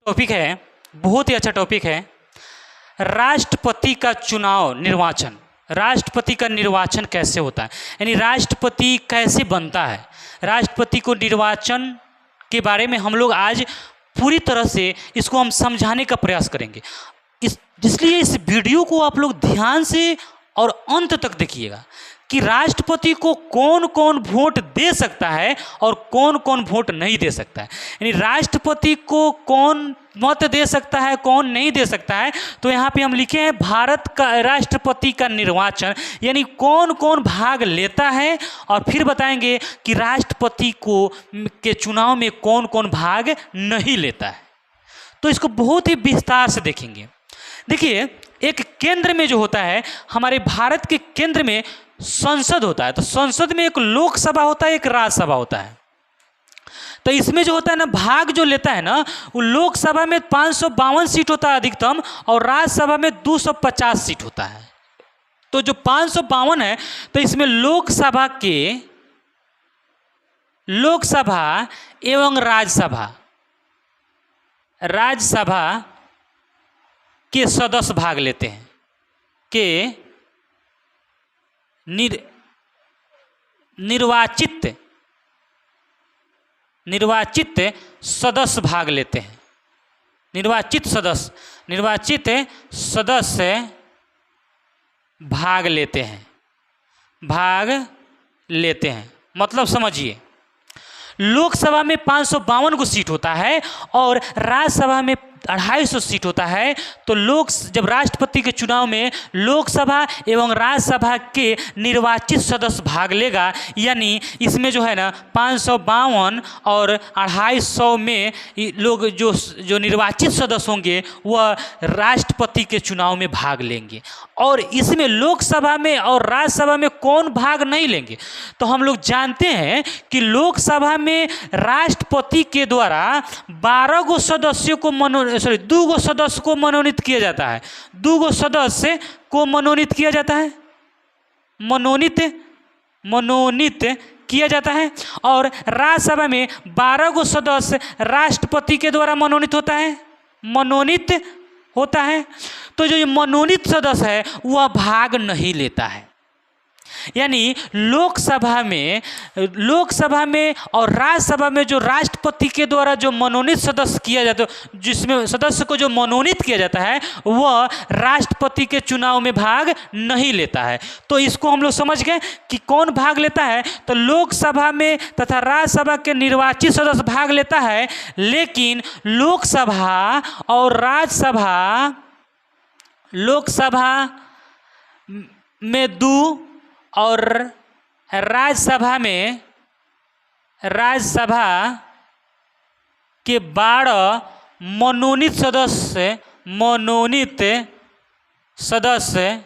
Topic है, बहुत ही अच्छा टॉपिक है, राष्ट्रपति का चुनाव निर्वाचन। राष्ट्रपति का निर्वाचन कैसे होता है, यानी राष्ट्रपति कैसे बनता है। राष्ट्रपति को निर्वाचन के बारे में हम लोग आज पूरी तरह से इसको हम समझाने का प्रयास करेंगे। इसलिए इस वीडियो को आप लोग ध्यान से और अंत तक देखिएगा कि राष्ट्रपति को कौन कौन वोट दे सकता है और कौन कौन वोट नहीं दे सकता है, यानी राष्ट्रपति को कौन मत दे सकता है कौन नहीं दे सकता है। तो यहाँ पे हम लिखे हैं भारत का राष्ट्रपति का निर्वाचन, यानी कौन कौन भाग लेता है, और फिर बताएंगे कि राष्ट्रपति को के चुनाव में कौन कौन भाग नहीं लेता है। तो इसको बहुत ही विस्तार से देखेंगे। देखिए, एक केंद्र में जो होता है, हमारे भारत के केंद्र में संसद होता है। तो संसद में एक लोकसभा होता है, एक राज्यसभा होता है। तो इसमें जो होता है ना, भाग जो लेता है ना, वो लोकसभा में 552 सीट होता है अधिकतम, और राज्यसभा में 250 सीट होता है। तो जो 552 है, तो इसमें लोकसभा एवं राज्यसभा के सदस्य भाग लेते हैं, के निर्वाचित सदस्य भाग लेते हैं। निर्वाचित सदस्य भाग लेते हैं। मतलब समझिए, लोकसभा में 552 को सीट होता है और राज्यसभा में 250 सीट होता है। तो जब राष्ट्रपति के चुनाव में लोकसभा एवं राज्यसभा के निर्वाचित सदस्य भाग लेगा, यानी इसमें जो है ना 552 और 250 में लोग जो निर्वाचित सदस्य होंगे वह राष्ट्रपति के चुनाव में भाग लेंगे। और इसमें लोकसभा में और राज्यसभा में कौन भाग नहीं लेंगे, तो हम लोग जानते हैं कि लोकसभा में राष्ट्रपति के द्वारा 12 गो सदस्यों को 2 गो सदस्य को मनोनीत किया जाता है। 2 गो सदस्य को मनोनीत किया जाता है, मनोनीत किया जाता है। और राज्यसभा में 12 गो सदस्य राष्ट्रपति के द्वारा मनोनीत होता है। तो जो ये मनोनीत सदस्य है वह भाग नहीं लेता है, यानी लोकसभा में और राज्यसभा में जो राष्ट्रपति के द्वारा जो मनोनीत सदस्य किया जाता है, जिसमें सदस्य को जो मनोनीत किया जाता है, वह राष्ट्रपति के चुनाव में भाग नहीं लेता है। तो इसको हम लोग समझ गए कि कौन भाग लेता है। तो लोकसभा में तथा राज्यसभा के निर्वाचित सदस्य भाग लेता है, लेकिन लोकसभा में 2 और राज्यसभा के 12 मनोनीत सदस्य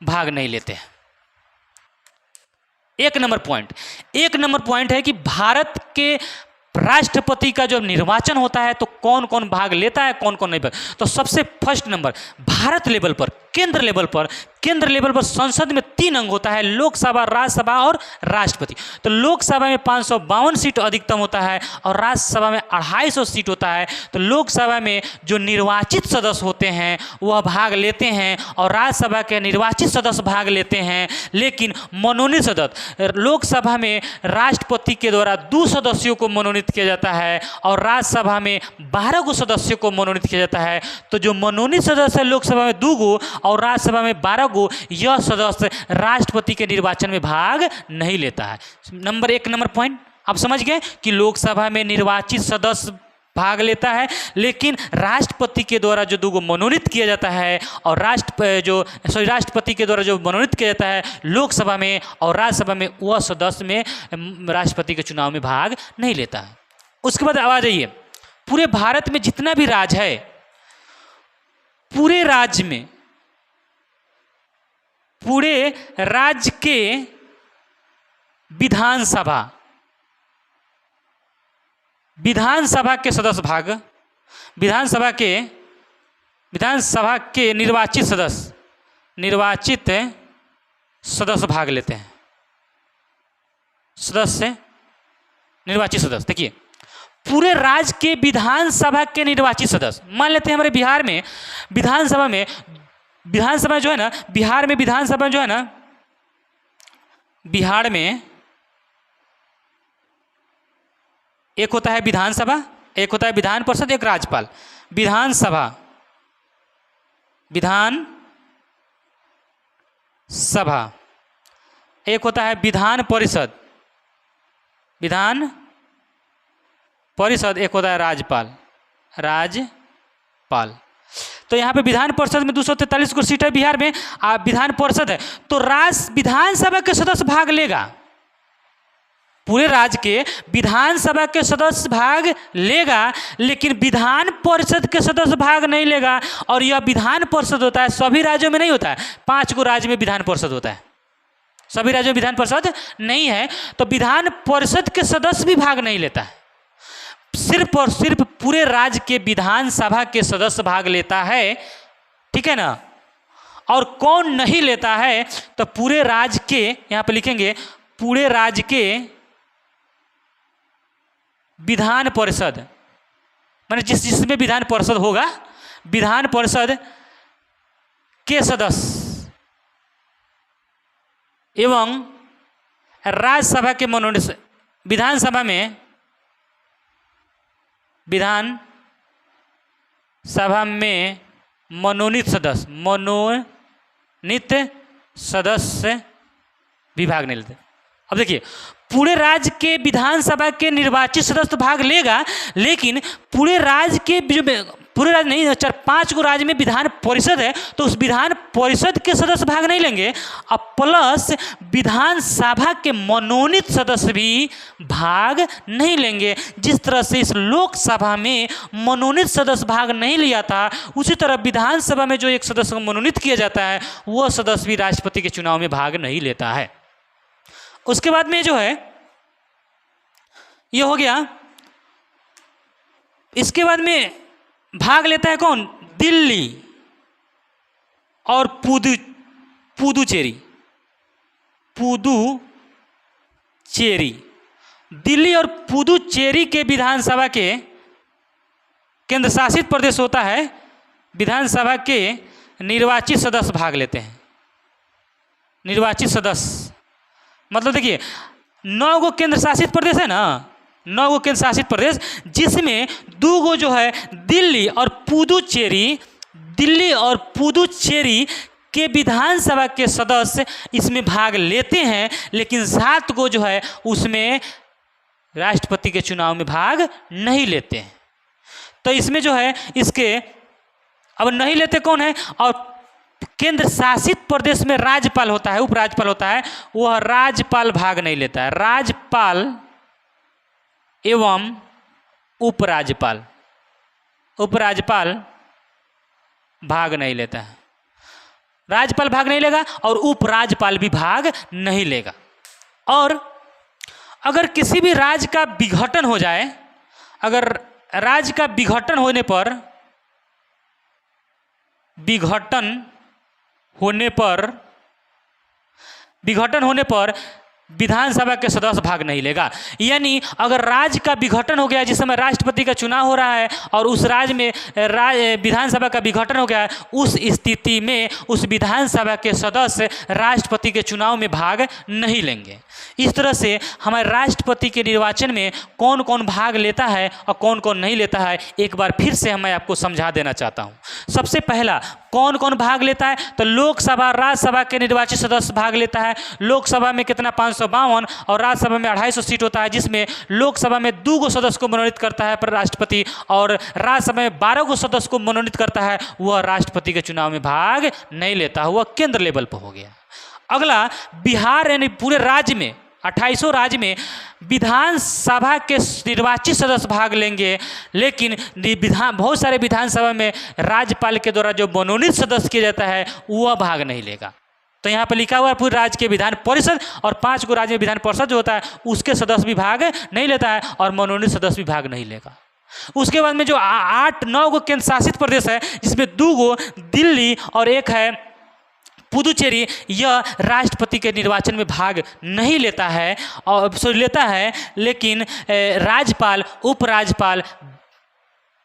भाग नहीं लेते हैं। एक नंबर पॉइंट है कि भारत के राष्ट्रपति का जब निर्वाचन होता है तो कौन कौन भाग लेता है, कौन कौन नहीं भाग। तो सबसे फर्स्ट नंबर, भारत लेवल पर, केंद्र लेवल पर संसद में 3 अंग होता है, लोकसभा, राज्यसभा और राष्ट्रपति। तो लोकसभा में 552 सीट अधिकतम होता है और राज्यसभा में 250 सीट होता है। तो लोकसभा में जो निर्वाचित सदस्य होते हैं वह भाग लेते हैं और राज्यसभा के निर्वाचित सदस्य भाग लेते हैं। लेकिन मनोनीत सदस्य, लोकसभा में राष्ट्रपति के द्वारा 2 सदस्यों को मनोनीत किया जाता है और राज्यसभा में 12 गो सदस्यों को मनोनीत किया जाता है। तो जो मनोनीत सदस्य है लोकसभा में 2 गो और राज्यसभा में 12 गो, यह सदस्य राष्ट्रपति के निर्वाचन में भाग नहीं लेता है। नंबर पॉइंट आप समझ गए कि लोकसभा में निर्वाचित सदस्य भाग लेता है, लेकिन राष्ट्रपति के द्वारा जो 2 गो मनोनीत किया जाता है और राष्ट्रपति के द्वारा जो मनोनीत किया जाता है लोकसभा में और राज्यसभा में, वह सदस्य में राष्ट्रपति के चुनाव में भाग नहीं लेता है। उसके बाद आ जाइए, पूरे भारत में जितना भी राज्य है, पूरे राज्य के विधानसभा के सदस्य भाग, विधानसभा के निर्वाचित सदस्य भाग लेते हैं। निर्वाचित सदस्य देखिए, पूरे राज्य के विधानसभा के निर्वाचित सदस्य, मान लेते हैं हमारे बिहार में विधानसभा जो है ना, बिहार में विधानसभा जो है ना, बिहार में एक होता है विधानसभा, एक होता है विधान परिषद, एक राज्यपाल। विधानसभा एक होता है विधान परिषद, एक होता है राज्यपाल। तो यहाँ पे विधान परिषद में 243 को सीट है बिहार में, विधान परिषद है तो विधानसभा के सदस्य भाग लेगा, पूरे राज्य के विधानसभा के सदस्य भाग लेगा, लेकिन विधान परिषद के सदस्य भाग नहीं लेगा। और यह विधान परिषद होता है, सभी राज्यों में नहीं होता है, 5 गो राज्य में विधान परिषद होता है, सभी राज्यों में विधान परिषद नहीं है, तो विधान परिषद के सदस्य भी भाग नहीं लेता है, सिर्फ और सिर्फ पूरे राज्य के विधानसभा के सदस्य भाग लेता है, ठीक है ना। और कौन नहीं लेता है, तो पूरे राज्य के, यहाँ पे लिखेंगे पूरे राज्य के विधान परिषद, माने जिसमें विधान परिषद होगा, विधान परिषद के सदस्य एवं राज्यसभा के मनोनीत, विधानसभा में मनोनीत सदस्य भी भाग नहीं लेते। अब देखिए, पूरे राज्य के विधानसभा के निर्वाचित सदस्य भाग लेगा, लेकिन पूरे राज्य के जो पूरे राज्य नहीं, 4-5 गो राज्य में विधान परिषद है, तो उस विधान परिषद के सदस्य भाग नहीं लेंगे, अब प्लस विधानसभा के मनोनीत सदस्य भी भाग नहीं लेंगे। जिस तरह से इस लोकसभा में मनोनीत सदस्य भाग नहीं लिया था, उसी तरह विधानसभा में जो एक सदस्य को मनोनीत किया जाता है, वह सदस्य भी राष्ट्रपति के चुनाव में भाग नहीं लेता है। उसके बाद में जो है ये हो गया। इसके बाद में भाग लेता है कौन? दिल्ली और पुदुचेरी। दिल्ली और पुदुचेरी के विधानसभा के केंद्र शासित प्रदेश होता है, विधानसभा के निर्वाचित सदस्य भाग लेते हैं। निर्वाचित सदस्य मतलब देखिए 9 गो केंद्र शासित प्रदेश है ना, 9 गो केंद्र शासित प्रदेश, जिसमें 2 गो जो है दिल्ली और पुदुचेरी के विधानसभा के सदस्य इसमें भाग लेते हैं, लेकिन 7 गो जो है उसमें राष्ट्रपति के चुनाव में भाग नहीं लेते हैं। तो इसमें जो है इसके अब नहीं लेते कौन है, और केंद्र शासित प्रदेश में राज्यपाल होता है, उपराज्यपाल होता है, वह राज्यपाल भाग नहीं लेता है। राज्यपाल एवं उपराज्यपाल भाग नहीं लेता है। राज्यपाल भाग नहीं लेगा और उपराज्यपाल भी भाग नहीं लेगा। और अगर किसी भी राज्य का विघटन हो जाए, अगर राज्य का विघटन होने पर विधानसभा के सदस्य भाग नहीं लेगा। यानी अगर राज्य का विघटन हो गया, जिस समय राष्ट्रपति का चुनाव हो रहा है और उस राज्य में विधानसभा का विघटन हो गया है, उस स्थिति में उस विधानसभा के सदस्य राष्ट्रपति के चुनाव में भाग नहीं लेंगे। इस तरह से हमारे राष्ट्रपति के निर्वाचन में कौन कौन भाग लेता है और कौन कौन नहीं लेता है, एक बार फिर से मैं आपको समझा देना चाहता हूँ। सबसे पहला कौन कौन भाग लेता है, तो लोकसभा राज्यसभा के निर्वाचित सदस्य भाग लेता है। लोकसभा में कितना 552 और राज्यसभा में 250 सीट होता है, जिसमें लोकसभा में 2 गो सदस्य को मनोनीत करता है पर राष्ट्रपति, और राज्यसभा में 12 गो सदस्य को मनोनीत करता है, वह राष्ट्रपति के चुनाव में भाग नहीं लेता, वह केंद्र लेवल पर हो गया। अगला बिहार, यानी पूरे राज्य में 28 राज्य में विधानसभा के निर्वाचित सदस्य भाग लेंगे, लेकिन बहुत सारे विधानसभा में राज्यपाल के द्वारा जो मनोनीत सदस्य किया जाता है वह भाग नहीं लेगा। तो यहाँ पर लिखा हुआ है पूरे राज्य के विधान परिषद और 5 गो राज्य में विधान परिषद जो होता है उसके सदस्य भी भाग नहीं लेता है और मनोनीत सदस्य भी भाग नहीं लेगा। उसके बाद में जो 8-9 गो केंद्र शासित प्रदेश है, जिसमें 2 गो दिल्ली और एक है पुदुचेरी यह राष्ट्रपति के निर्वाचन में भाग नहीं लेता है और लेता है, लेकिन राज्यपाल उपराज्यपाल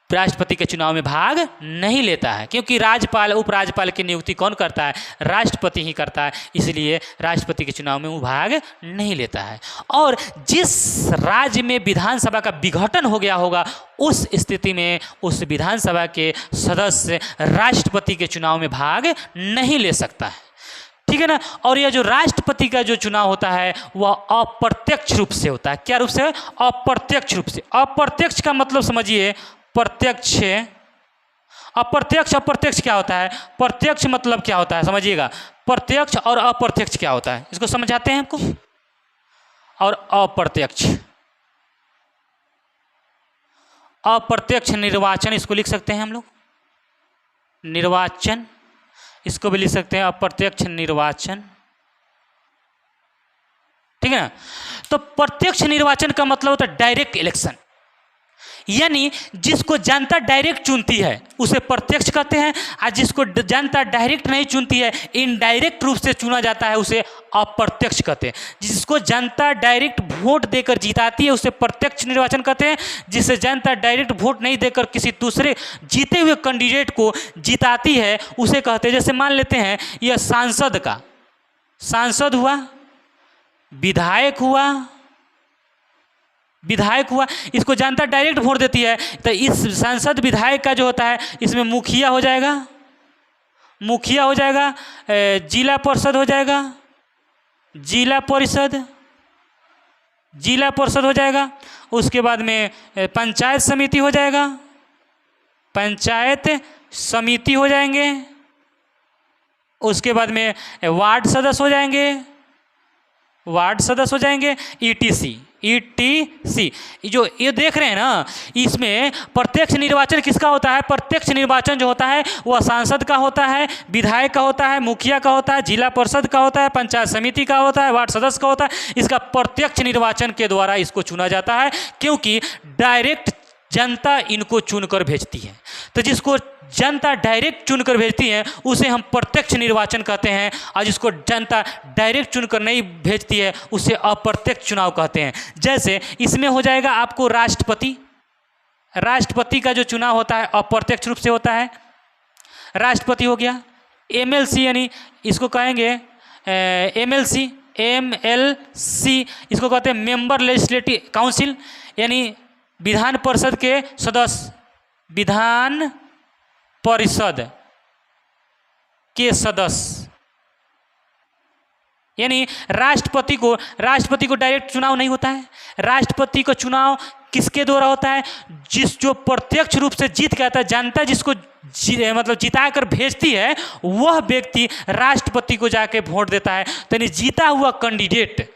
राष्ट्रपति के चुनाव में भाग नहीं लेता है, क्योंकि राज्यपाल उपराज्यपाल की नियुक्ति कौन करता है? राष्ट्रपति ही करता है, इसलिए राष्ट्रपति के चुनाव में वो भाग नहीं लेता है। और जिस राज्य में विधानसभा का विघटन हो गया होगा उस स्थिति में उस विधानसभा के सदस्य राष्ट्रपति के चुनाव में भाग नहीं ले सकता है, ठीक है ना। और यह जो राष्ट्रपति का जो चुनाव होता है वह अप्रत्यक्ष रूप से होता है। क्या रूप से? अप्रत्यक्ष रूप से। अप्रत्यक्ष का मतलब समझिए, प्रत्यक्ष, अप्रत्यक्ष, अप्रत्यक्ष क्या होता है? प्रत्यक्ष मतलब क्या होता है समझिएगा, प्रत्यक्ष और अप्रत्यक्ष क्या होता है इसको समझाते हैं आपको। और अप्रत्यक्ष, अप्रत्यक्ष निर्वाचन इसको लिख सकते हैं हम लोग, निर्वाचन इसको भी लिख सकते हैं अप्रत्यक्ष निर्वाचन, ठीक है ना। तो प्रत्यक्ष निर्वाचन का मतलब होता है डायरेक्ट इलेक्शन, यानी जिसको जनता डायरेक्ट चुनती है उसे प्रत्यक्ष कहते हैं, और जिसको जनता डायरेक्ट नहीं चुनती है, इनडायरेक्ट रूप से चुना जाता है, उसे अप्रत्यक्ष कहते हैं। जिसको जनता डायरेक्ट वोट देकर जिताती है उसे प्रत्यक्ष निर्वाचन कहते हैं। जिसे जनता डायरेक्ट वोट नहीं देकर किसी दूसरे जीते हुए कैंडिडेट को जिताती है उसे कहते हैं। जैसे मान लेते हैं यह सांसद का, सांसद हुआ, विधायक हुआ, विधायक हुआ, इसको जनता डायरेक्ट वोट देती है, तो इस सांसद विधायक का जो होता है इसमें मुखिया हो जाएगा, मुखिया हो जाएगा, जिला परिषद हो जाएगा, जिला परिषद, जिला परिषद हो जाएगा, उसके बाद में पंचायत समिति हो जाएगा, पंचायत समिति हो जाएंगे, उसके बाद में वार्ड सदस्य हो जाएंगे, वार्ड सदस्य हो जाएंगे, ईटीसी, ईटीसी। जो ये देख रहे हैं ना, इसमें प्रत्यक्ष निर्वाचन किसका होता है? प्रत्यक्ष निर्वाचन जो होता है वह सांसद का होता है, विधायक का होता है, मुखिया का होता है, जिला परिषद का होता है, पंचायत समिति का होता है, वार्ड सदस्य का होता है। इसका प्रत्यक्ष निर्वाचन के द्वारा इसको चुना जाता है, क्योंकि डायरेक्ट जनता इनको चुनकर भेजती है। तो जिसको जनता डायरेक्ट चुनकर भेजती है उसे हम प्रत्यक्ष निर्वाचन कहते हैं, और जिसको जनता डायरेक्ट चुनकर नहीं भेजती है उसे अप्रत्यक्ष चुनाव कहते हैं। जैसे इसमें हो जाएगा आपको राष्ट्रपति, राष्ट्रपति का जो चुनाव होता है अप्रत्यक्ष रूप से होता है, राष्ट्रपति हो गया। एमएलसी यानी इसको कहेंगे एमएलसी, एमएलसी इसको कहते हैं मेंबर लेजिस्लेटिव काउंसिल, यानी विधान परिषद के सदस्य, विधान परिषद के सदस्य, यानी राष्ट्रपति को डायरेक्ट चुनाव नहीं होता है। राष्ट्रपति का चुनाव किसके द्वारा होता है? जो प्रत्यक्ष रूप से जीत गया था, जनता जिसको मतलब जिता कर भेजती है वह व्यक्ति राष्ट्रपति को जाके वोट देता है। तो यानी जीता हुआ कैंडिडेट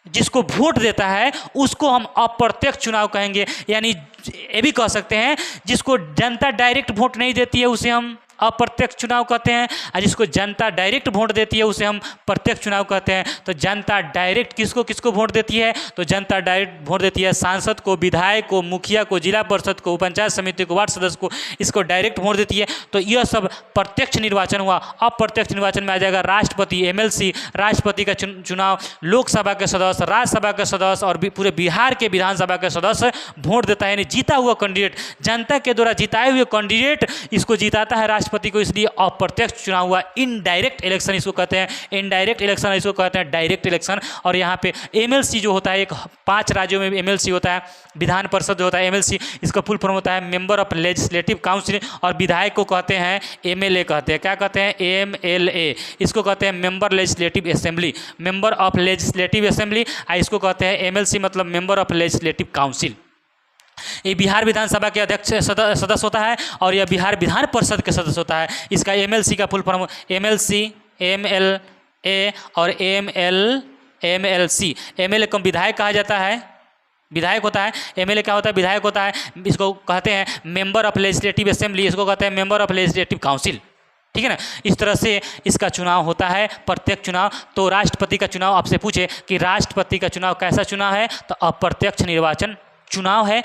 जिसको वोट देता है उसको हम अप्रत्यक्ष चुनाव कहेंगे। यानी ये भी कह सकते हैं जिसको जनता डायरेक्ट वोट नहीं देती है उसे हम अप्रत्यक्ष चुनाव कहते हैं, और जिसको जनता डायरेक्ट वोट देती है उसे हम प्रत्यक्ष चुनाव कहते हैं। तो जनता डायरेक्ट किसको किसको वोट देती है? तो जनता डायरेक्ट वोट देती है सांसद को, विधायक को, मुखिया को, जिला परिषद को, पंचायत समिति को, वार्ड सदस्य को, इसको डायरेक्ट वोट देती है। तो यह सब प्रत्यक्ष निर्वाचन हुआ। अप्रत्यक्ष निर्वाचन में आ जाएगा राष्ट्रपति, एमएलसी, राष्ट्रपति का चुनाव, लोकसभा के सदस्य, राज्यसभा के सदस्य और पूरे बिहार के विधानसभा के सदस्य वोट देता है। यानी जीता हुआ कैंडिडेट, जनता के द्वारा जिताए हुए कैंडिडेट इसको जिताता है राष्ट्रपति को, इसलिए अप्रत्यक्ष चुनाव हुआ। इनडायरेक्ट इलेक्शन इसको कहते हैं, इनडायरेक्ट इलेक्शन इसको कहते हैं डायरेक्ट इलेक्शन। और यहाँ पे एमएलसी जो होता है, एक 5 राज्यों में एमएलसी होता है, विधान परिषद जो होता है एमएलसी, इसका फुल फॉर्म होता है मेंबर ऑफ लेजिस्लेटिव काउंसिल, और विधायक को कहते हैं एमएलए कहते हैं। क्या कहते हैं? एमएलए। इसको कहते हैं member legislative assembly, member of legislative assembly. इसको कहते हैं एमएलसी मतलब मेंबर ऑफ लेजिस्लेटिव काउंसिल। ये बिहार विधानसभा के अध्यक्ष सदस्य होता है और यह बिहार विधान परिषद के सदस्य होता है। इसका एमएलसी का फुल फॉर्म एमएलसी, एमएलए और एमएलसी। एमएलए को विधायक कहा जाता है, विधायक होता है। एमएलए क्या होता है? विधायक होता है। इसको कहते हैं मेंबर ऑफ लेजिस्लेटिव असेंबली, इसको कहते हैं मेंबर ऑफ लेजिस्लेटिव काउंसिल, ठीक है ना। इस तरह से इसका चुनाव होता है, प्रत्यक्ष चुनाव। तो राष्ट्रपति का चुनाव आपसे पूछे कि राष्ट्रपति का चुनाव कैसा चुनाव है, तो अप्रत्यक्ष निर्वाचन चुनाव है।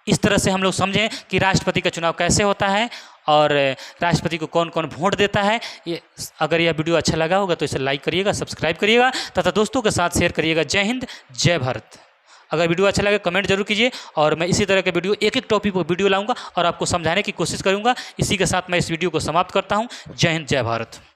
इस तरह से हम लोग समझें कि राष्ट्रपति का चुनाव कैसे होता है और राष्ट्रपति को कौन कौन वोट देता है। ये अगर यह वीडियो अच्छा लगा होगा तो इसे लाइक करिएगा, सब्सक्राइब करिएगा तथा दोस्तों के साथ शेयर करिएगा। जय हिंद, जय भारत। अगर वीडियो अच्छा लगे कमेंट जरूर कीजिए और मैं इसी तरह के वीडियो एक एक टॉपिक पर वीडियो लाऊंगा और आपको समझाने की कोशिश करूंगा। इसी के साथ मैं इस वीडियो को समाप्त करता हूं। जय हिंद, जय भारत।